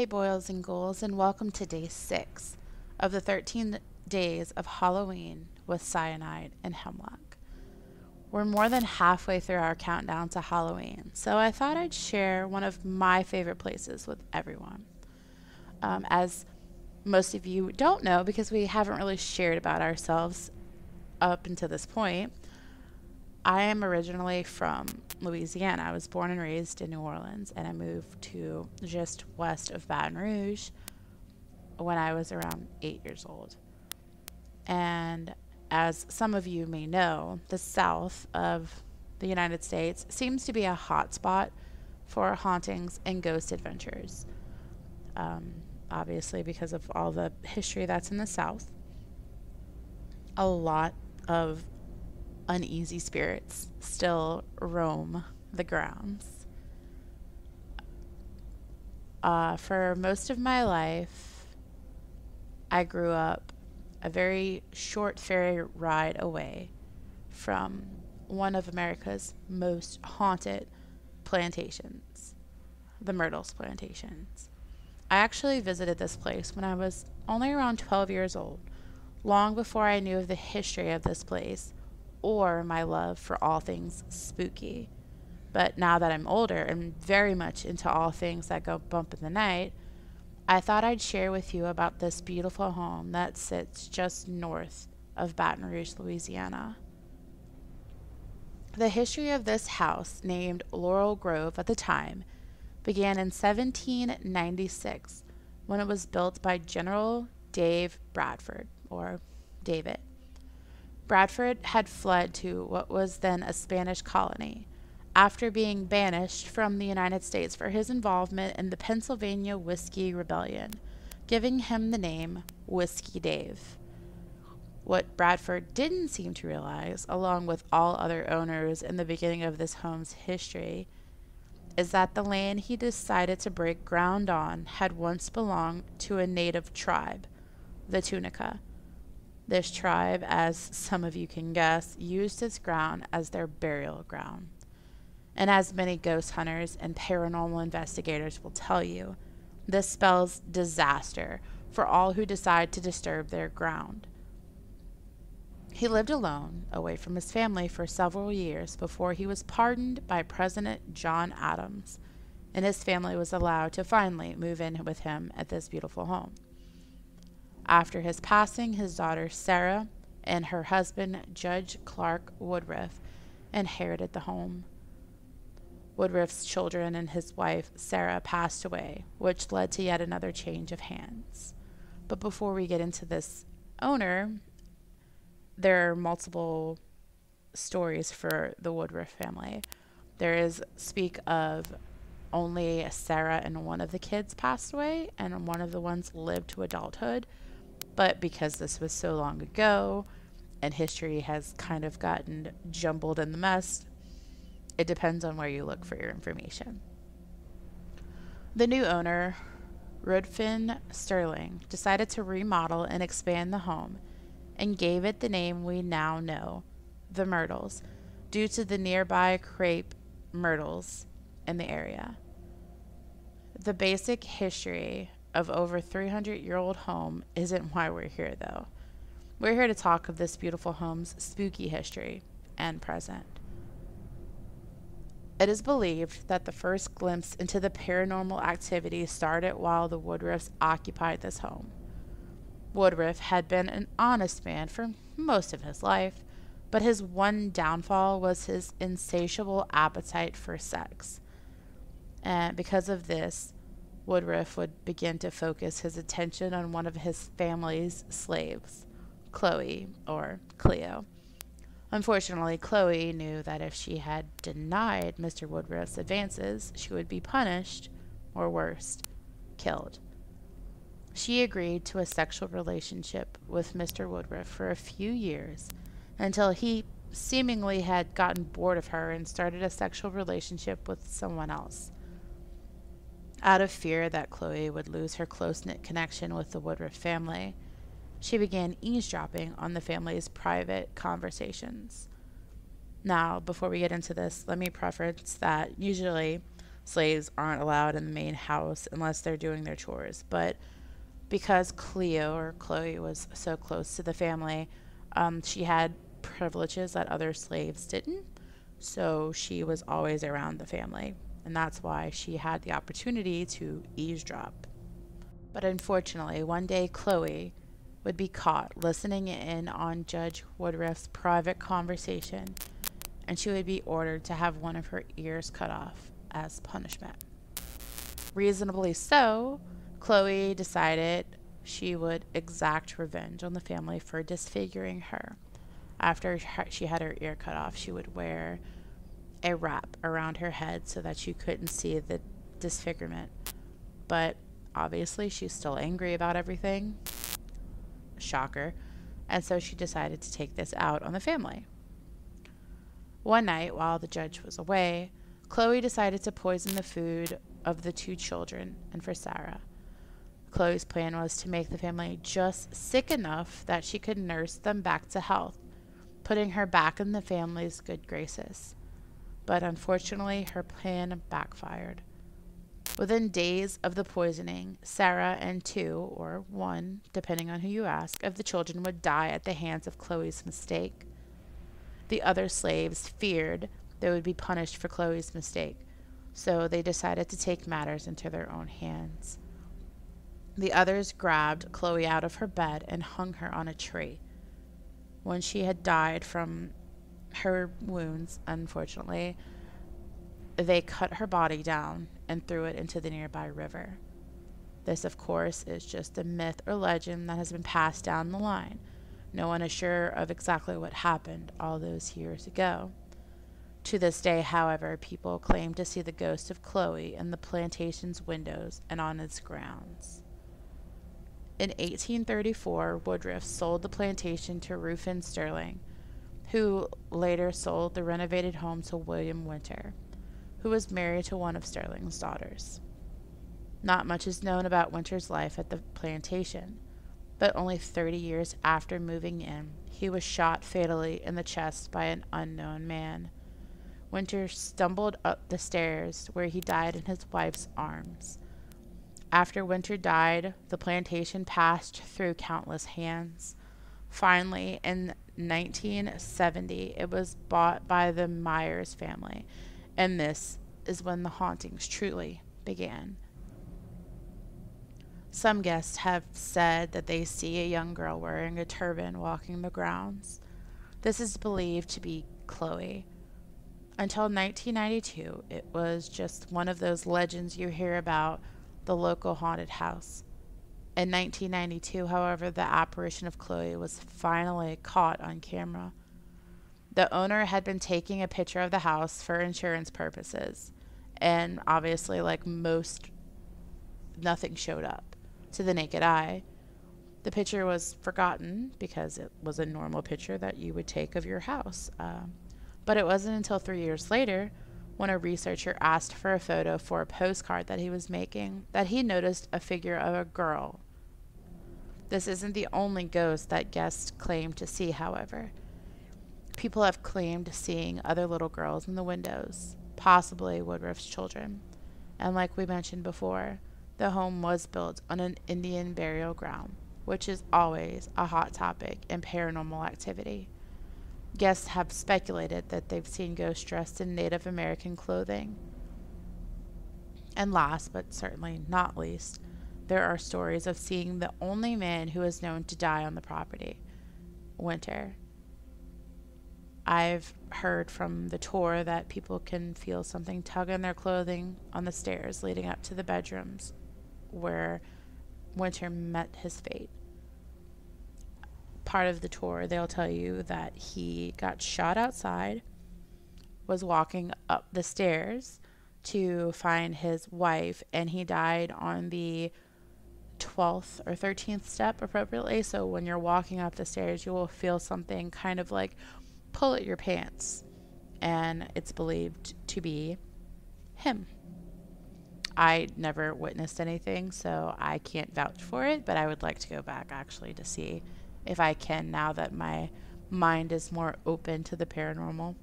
Hey, boils and ghouls, and welcome to day 6 of the 13 days of Halloween with Cyanide and Hemlock. We're more than halfway through our countdown to Halloween, so I thought I'd share one of my favorite places with everyone. As most of you don't know, because we haven't really shared about ourselves up until this point, I am originally from Louisiana. I was born and raised in New Orleans, and I moved to just west of Baton Rouge when I was around 8 years old. And as some of you may know, the south of the United States seems to be a hot spot for hauntings and ghost adventures. Obviously, because of all the history that's in the south, a lot of uneasy spirits still roam the grounds. For most of my life, I grew up a very short ferry ride away from one of America's most haunted plantations, the Myrtles Plantations. I actually visited this place when I was only around 12 years old, long before I knew of the history of this place or my love for all things spooky. But now that I'm older and very much into all things that go bump in the night, I thought I'd share with you about this beautiful home that sits just north of Baton Rouge, Louisiana. The history of this house, named Laurel Grove at the time, began in 1796 when it was built by General Dave Bradford, or David. Bradford had fled to what was then a Spanish colony after being banished from the United States for his involvement in the Pennsylvania Whiskey Rebellion, giving him the name Whiskey Dave. What Bradford didn't seem to realize, along with all other owners in the beginning of this home's history, is that the land he decided to break ground on had once belonged to a native tribe, the Tunica. This tribe, as some of you can guess, used this ground as their burial ground. And as many ghost hunters and paranormal investigators will tell you, this spells disaster for all who decide to disturb their ground. He lived alone, away from his family for several years before he was pardoned by President John Adams, and his family was allowed to finally move in with him at this beautiful home. After his passing, his daughter Sarah and her husband, Judge Clark Woodruff, inherited the home. Woodruff's children and his wife Sarah passed away, which led to yet another change of hands. But before we get into this owner, there are multiple stories for the Woodruff family. There is speak of only Sarah and one of the kids passed away, and one of the ones lived to adulthood. But because this was so long ago and history has kind of gotten jumbled in the mess, it depends on where you look for your information. The new owner, Rudfin Sterling, decided to remodel and expand the home and gave it the name we now know, the Myrtles, due to the nearby crepe myrtles in the area. The basic history of over 300-year-old home isn't why we're here, though. We're here to talk of this beautiful home's spooky history and present. It is believed that the first glimpse into the paranormal activity started while the Woodruffs occupied this home. Woodruff had been an honest man for most of his life, but his one downfall was his insatiable appetite for sex. And because of this, Woodruff would begin to focus his attention on one of his family's slaves, Chloe, or Cleo. Unfortunately, Chloe knew that if she had denied Mr. Woodruff's advances, she would be punished, or worse, killed. She agreed to a sexual relationship with Mr. Woodruff for a few years until he seemingly had gotten bored of her and started a sexual relationship with someone else. Out of fear that Chloe would lose her close-knit connection with the Woodruff family, she began eavesdropping on the family's private conversations. Now, before we get into this, let me preface that usually slaves aren't allowed in the main house unless they're doing their chores. But because Cleo or Chloe was so close to the family, she had privileges that other slaves didn't. So she was always around the family. And that's why she had the opportunity to eavesdrop. But unfortunately, one day Chloe would be caught listening in on Judge Woodruff's private conversation, and she would be ordered to have one of her ears cut off as punishment. Reasonably so, Chloe decided she would exact revenge on the family for disfiguring her. After she had her ear cut off, she would wear a wrap around her head so that you couldn't see the disfigurement. But obviously, she's still angry about everything. Shocker. And so she decided to take this out on the family. One night, while the judge was away, Chloe decided to poison the food of the two children and for Sarah. Chloe's plan was to make the family just sick enough that she could nurse them back to health, putting her back in the family's good graces. But unfortunately, her plan backfired. Within days of the poisoning, Sarah and two, or one, depending on who you ask, of the children would die at the hands of Chloe's mistake. The other slaves feared they would be punished for Chloe's mistake, so they decided to take matters into their own hands. The others grabbed Chloe out of her bed and hung her on a tree. When she had died from her wounds, unfortunately, they cut her body down and threw it into the nearby river. This, of course, is just a myth or legend that has been passed down the line. No one is sure of exactly what happened all those years ago. To this day, however, people claim to see the ghost of Chloe in the plantation's windows and on its grounds. In 1834, Woodruff sold the plantation to Rufin Sterling, who later sold the renovated home to William Winter, who was married to one of Sterling's daughters. Not much is known about Winter's life at the plantation, but only 30 years after moving in, he was shot fatally in the chest by an unknown man. Winter stumbled up the stairs, where he died in his wife's arms. After Winter died, the plantation passed through countless hands. Finally, in 1970, it was bought by the Myers family, and this is when the hauntings truly began. Some guests have said that they see a young girl wearing a turban walking the grounds. This is believed to be Chloe. Until 1992, it was just one of those legends you hear about the local haunted house. In 1992, however, the apparition of Chloe was finally caught on camera. The owner had been taking a picture of the house for insurance purposes, and obviously, like most, nothing showed up to the naked eye. The picture was forgotten because it was a normal picture that you would take of your house. But it wasn't until 3 years later, when a researcher asked for a photo for a postcard that he was making, that he noticed a figure of a girl. This isn't the only ghost that guests claim to see, however. People have claimed seeing other little girls in the windows, possibly Woodruff's children. And like we mentioned before, the home was built on an Indian burial ground, which is always a hot topic in paranormal activity. Guests have speculated that they've seen ghosts dressed in Native American clothing. And last, but certainly not least, there are stories of seeing the only man who is known to die on the property, Winter. I've heard from the tour that people can feel something tug on their clothing on the stairs leading up to the bedrooms where Winter met his fate. Part of the tour, they'll tell you that he got shot outside, was walking up the stairs to find his wife, and he died on the 12th or 13th step appropriately. So when you're walking up the stairs, you will feel something kind of like pull at your pants, and it's believed to be him. I never witnessed anything, so I can't vouch for it, but I would like to go back actually to see if I can, now that my mind is more open to the paranormal.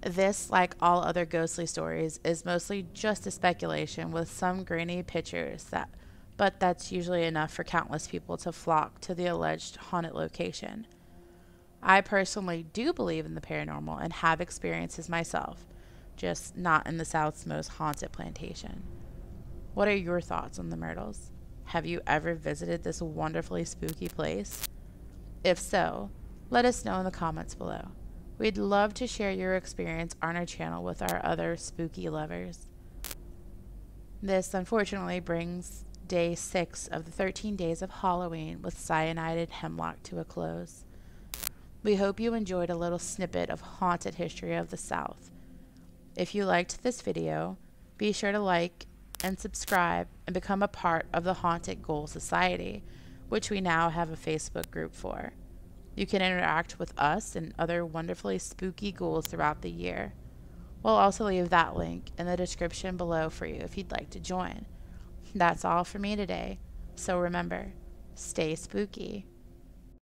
This, like all other ghostly stories, is mostly just a speculation with some grainy pictures but that's usually enough for countless people to flock to the alleged haunted location. I personally do believe in the paranormal and have experiences myself, just not in the South's most haunted plantation. What are your thoughts on the Myrtles? Have you ever visited this wonderfully spooky place? If so, let us know in the comments below. We'd love to share your experience on our channel with our other spooky lovers. This unfortunately brings day 6 of the 13 days of Halloween with Cyanide and Hemlock to a close. We hope you enjoyed a little snippet of haunted history of the South. If you liked this video, be sure to like and subscribe and become a part of the Haunted Ghoul Society, which we now have a Facebook group for. You can interact with us and other wonderfully spooky ghouls throughout the year. We'll also leave that link in the description below for you if you'd like to join. That's all for me today, so remember, stay spooky.